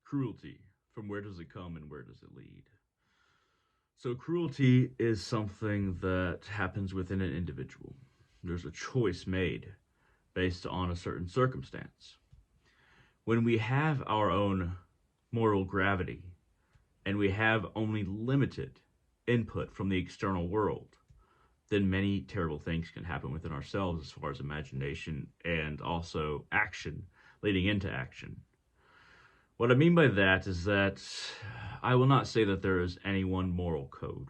Cruelty. From where does it come and where does it lead? So, cruelty is something that happens within an individual. There's a choice made based on a certain circumstance. When we have our own moral gravity and we have only limited input from the external world, then many terrible things can happen within ourselves as far as imagination and also action leading into action. What I mean by that is that I will not say that there is any one moral code,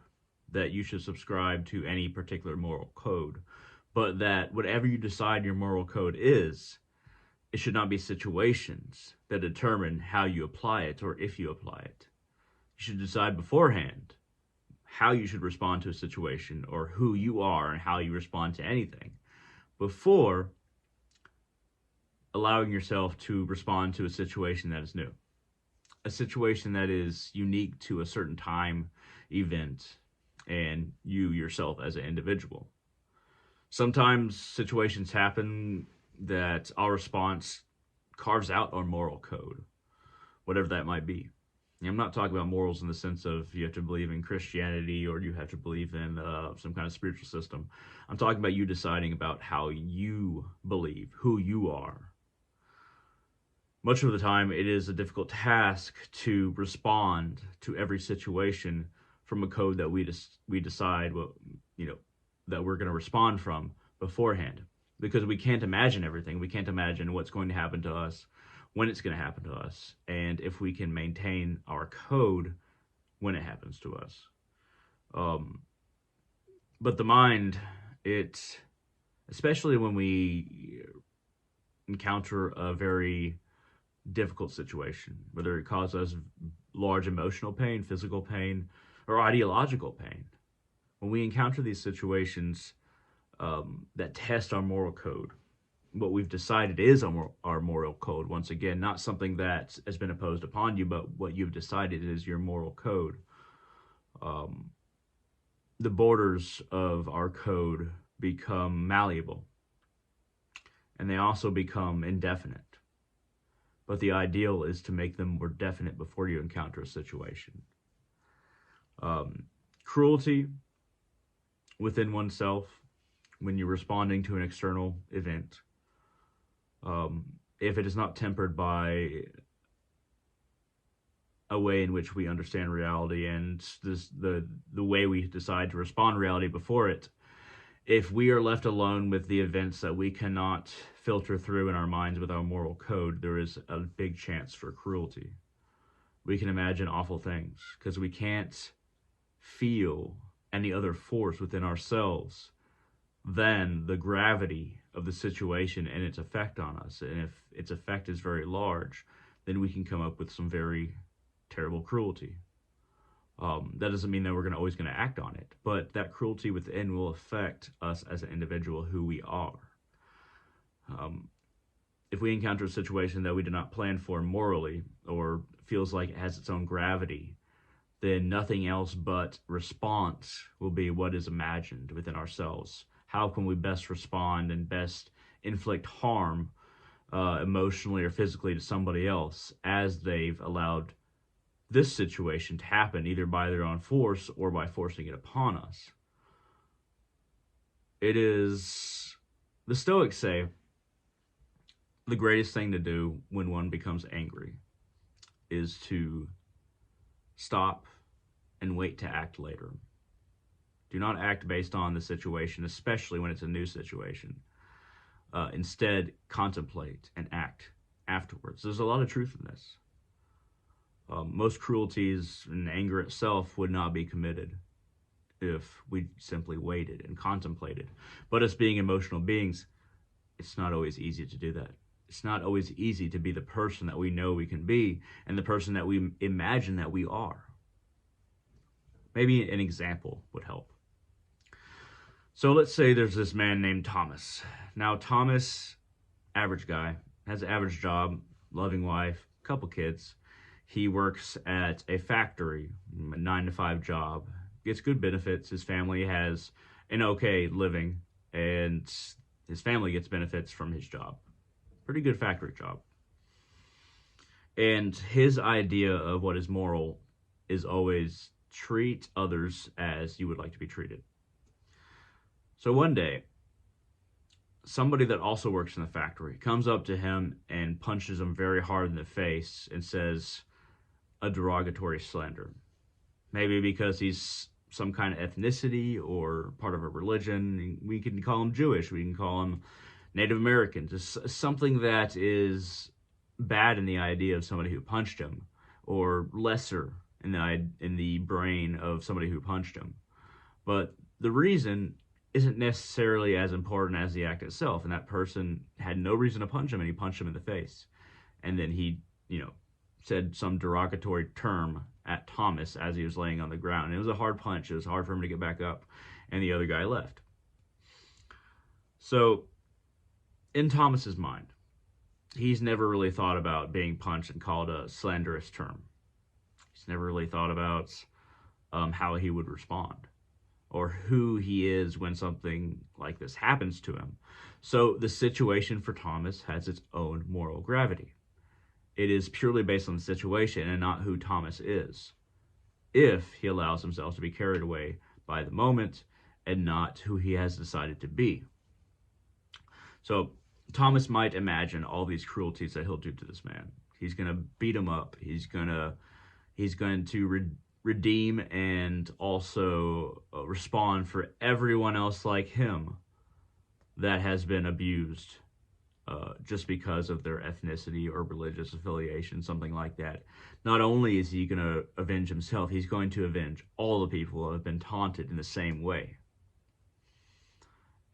that you should subscribe to any particular moral code, but that whatever you decide your moral code is, it should not be situations that determine how you apply it or if you apply it. You should decide beforehand how you should respond to a situation or who you are and how you respond to anything before allowing yourself to respond to a situation that is new, a situation that is unique to a certain time, event, and you yourself as an individual. Sometimes situations happen that our response carves out our moral code, whatever that might be. I'm not talking about morals in the sense of you have to believe in Christianity or you have to believe in some kind of spiritual system. I'm talking about you deciding about how you believe, who you are. Much of the time, it is a difficult task to respond to every situation from a code that we decide that we're going to respond from beforehand, because we can't imagine everything. We can't imagine what's going to happen to us, when it's going to happen to us, and if we can maintain our code when it happens to us. But the mind, especially when we encounter a very difficult situation, whether it causes us large emotional pain, physical pain, or ideological pain. When we encounter these situations that test our moral code, what we've decided is our moral code, once again, not something that has been imposed upon you, but what you've decided is your moral code. The borders of our code become malleable, and they also become indefinite. But the ideal is to make them more definite before you encounter a situation. Cruelty within oneself when you're responding to an external event, if it is not tempered by a way in which we understand reality and the way we decide to respond to reality before it, if we are left alone with the events that we cannot filter through in our minds with our moral code, there is a big chance for cruelty. We can imagine awful things because we can't feel any other force within ourselves than the gravity of the situation and its effect on us. And if its effect is very large, then we can come up with some very terrible cruelty. That doesn't mean that we're always going to act on it, but that cruelty within will affect us as an individual, who we are. If we encounter a situation that we did not plan for morally or feels like it has its own gravity, then nothing else but response will be what is imagined within ourselves. How can we best respond and best inflict harm emotionally or physically to somebody else as they've allowed this situation to happen, either by their own force or by forcing it upon us? It is, the Stoics say, the greatest thing to do when one becomes angry is to stop and wait to act later. Do not act based on the situation, especially when it's a new situation. Instead, contemplate and act afterwards. There's a lot of truth in this. Most cruelties and anger itself would not be committed if we simply waited and contemplated. But us being emotional beings, it's not always easy to do that. It's not always easy to be the person that we know we can be and the person that we imagine that we are. Maybe an example would help. So let's say there's this man named Thomas. Now, Thomas, average guy, has an average job, loving wife, couple kids. He works at a factory, a 9-to-5 job, gets good benefits. His family has an okay living, and his family gets benefits from his job. Pretty good factory job. And his idea of what is moral is always treat others as you would like to be treated. So one day, somebody that also works in the factory comes up to him and punches him very hard in the face and says a derogatory slander. Maybe because he's some kind of ethnicity or part of a religion. We can call him Jewish. We can call him Native American. Just something that is bad in the idea of somebody who punched him, or lesser in the brain of somebody who punched him. But the reason isn't necessarily as important as the act itself. And that person had no reason to punch him, and he punched him in the face. And then he, said some derogatory term at Thomas as he was laying on the ground. And it was a hard punch. It was hard for him to get back up. And the other guy left. So, in Thomas's mind, he's never really thought about being punched and called a slanderous term. He's never really thought about how he would respond or who he is when something like this happens to him. So the situation for Thomas has its own moral gravity. It is purely based on the situation and not who Thomas is, if he allows himself to be carried away by the moment and not who he has decided to be. So Thomas might imagine all these cruelties that he'll do to this man. He's going to beat him up. He's going to redeem and also respond for everyone else like him that has been abused just because of their ethnicity or religious affiliation, something like that. Not only is he going to avenge himself, he's going to avenge all the people who have been taunted in the same way.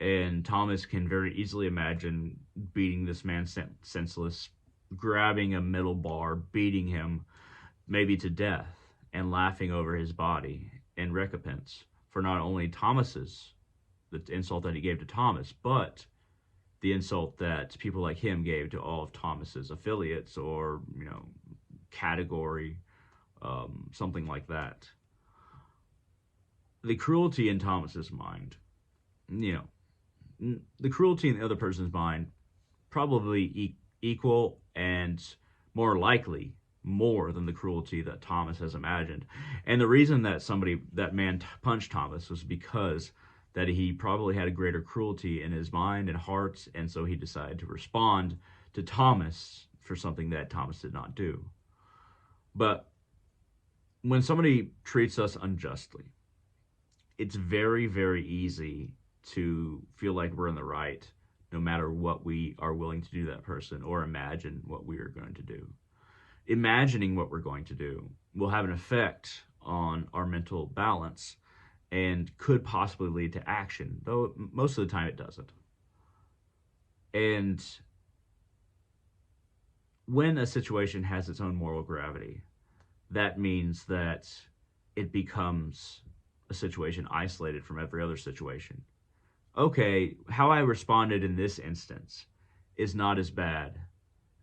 And Thomas can very easily imagine beating this man senseless, grabbing a metal bar, beating him maybe to death, and laughing over his body in recompense for not only the insult that he gave to Thomas, but the insult that people like him gave to all of Thomas's affiliates or, category, something like that. The cruelty in Thomas's mind, the cruelty in the other person's mind probably equal and more likely more than the cruelty that Thomas has imagined. And the reason that man punched Thomas was because that he probably had a greater cruelty in his mind and heart, and so he decided to respond to Thomas for something that Thomas did not do. But when somebody treats us unjustly, it's very, very easy to feel like we're in the right, no matter what we are willing to do to that person or imagine what we are going to do. Imagining what we're going to do will have an effect on our mental balance and could possibly lead to action, though most of the time it doesn't. And when a situation has its own moral gravity, that means that it becomes a situation isolated from every other situation. Okay, how I responded in this instance is not as bad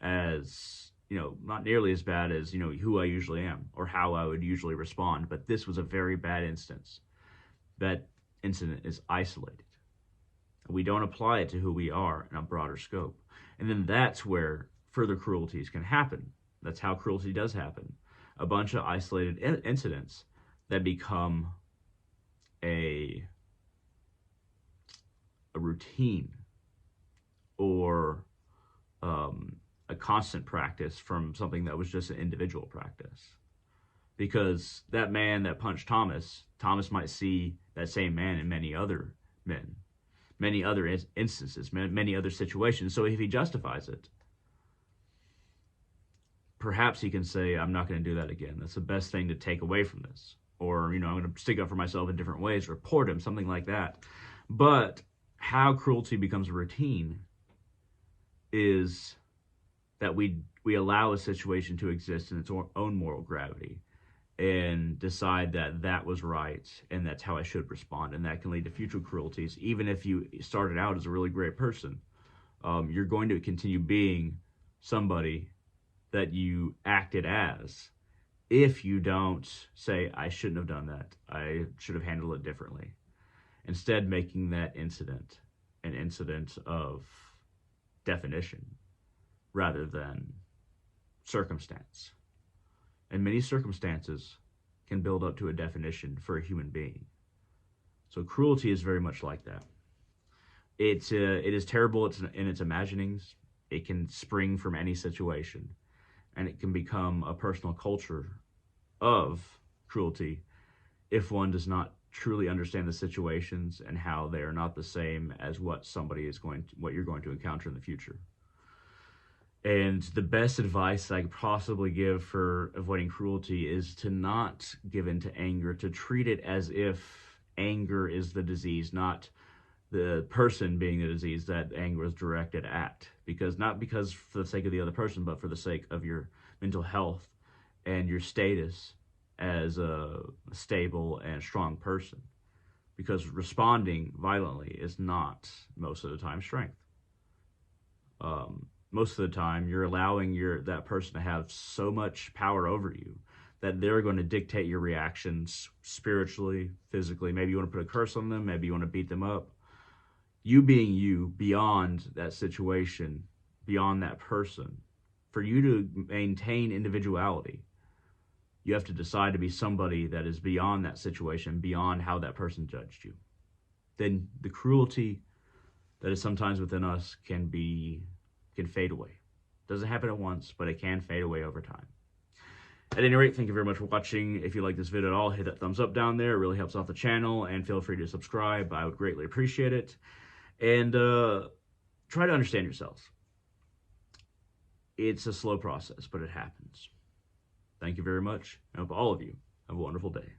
as, not nearly as bad as, who I usually am or how I would usually respond, but this was a very bad instance. That incident is isolated. We don't apply it to who we are in a broader scope. And then that's where further cruelties can happen. That's how cruelty does happen. A bunch of isolated incidents that become a routine or a constant practice from something that was just an individual practice. Because that man that punched Thomas might see that same man in many other men, many other instances, many other situations. So if he justifies it, perhaps he can say, I'm not going to do that again. That's the best thing to take away from this. Or, I'm going to stick up for myself in different ways, report him, something like that. But how cruelty becomes a routine is that we allow a situation to exist in its own moral gravity and decide that that was right and that's how I should respond, and that can lead to future cruelties. Even if you started out as a really great person, you're going to continue being somebody that you acted as if you don't say, I shouldn't have done that, I should have handled it differently. Instead, making that incident an incident of definition rather than circumstance. And many circumstances can build up to a definition for a human being. So cruelty is very much like that. It is terrible in its imaginings. It can spring from any situation, and it can become a personal culture of cruelty if one does not truly understand the situations and how they are not the same as what you're going to encounter in the future. And the best advice I could possibly give for avoiding cruelty is to not give in to anger, to treat it as if anger is the disease, not the person being the disease that anger is directed at. Not because for the sake of the other person, but for the sake of your mental health and your status as a stable and strong person. Because responding violently is not, most of the time, strength. Most of the time, you're allowing that person to have so much power over you that they're going to dictate your reactions spiritually, physically. Maybe you want to put a curse on them. Maybe you want to beat them up. You being you, beyond that situation, beyond that person, for you to maintain individuality, you have to decide to be somebody that is beyond that situation, beyond how that person judged you. Then the cruelty that is sometimes within us can fade away. It doesn't happen at once, but it can fade away over time. At any rate, thank you very much for watching. If you like this video at all, hit that thumbs up down there. It really helps out the channel, and feel free to subscribe. I would greatly appreciate it. And try to understand yourselves. It's a slow process, but it happens. Thank you very much. I hope all of you have a wonderful day.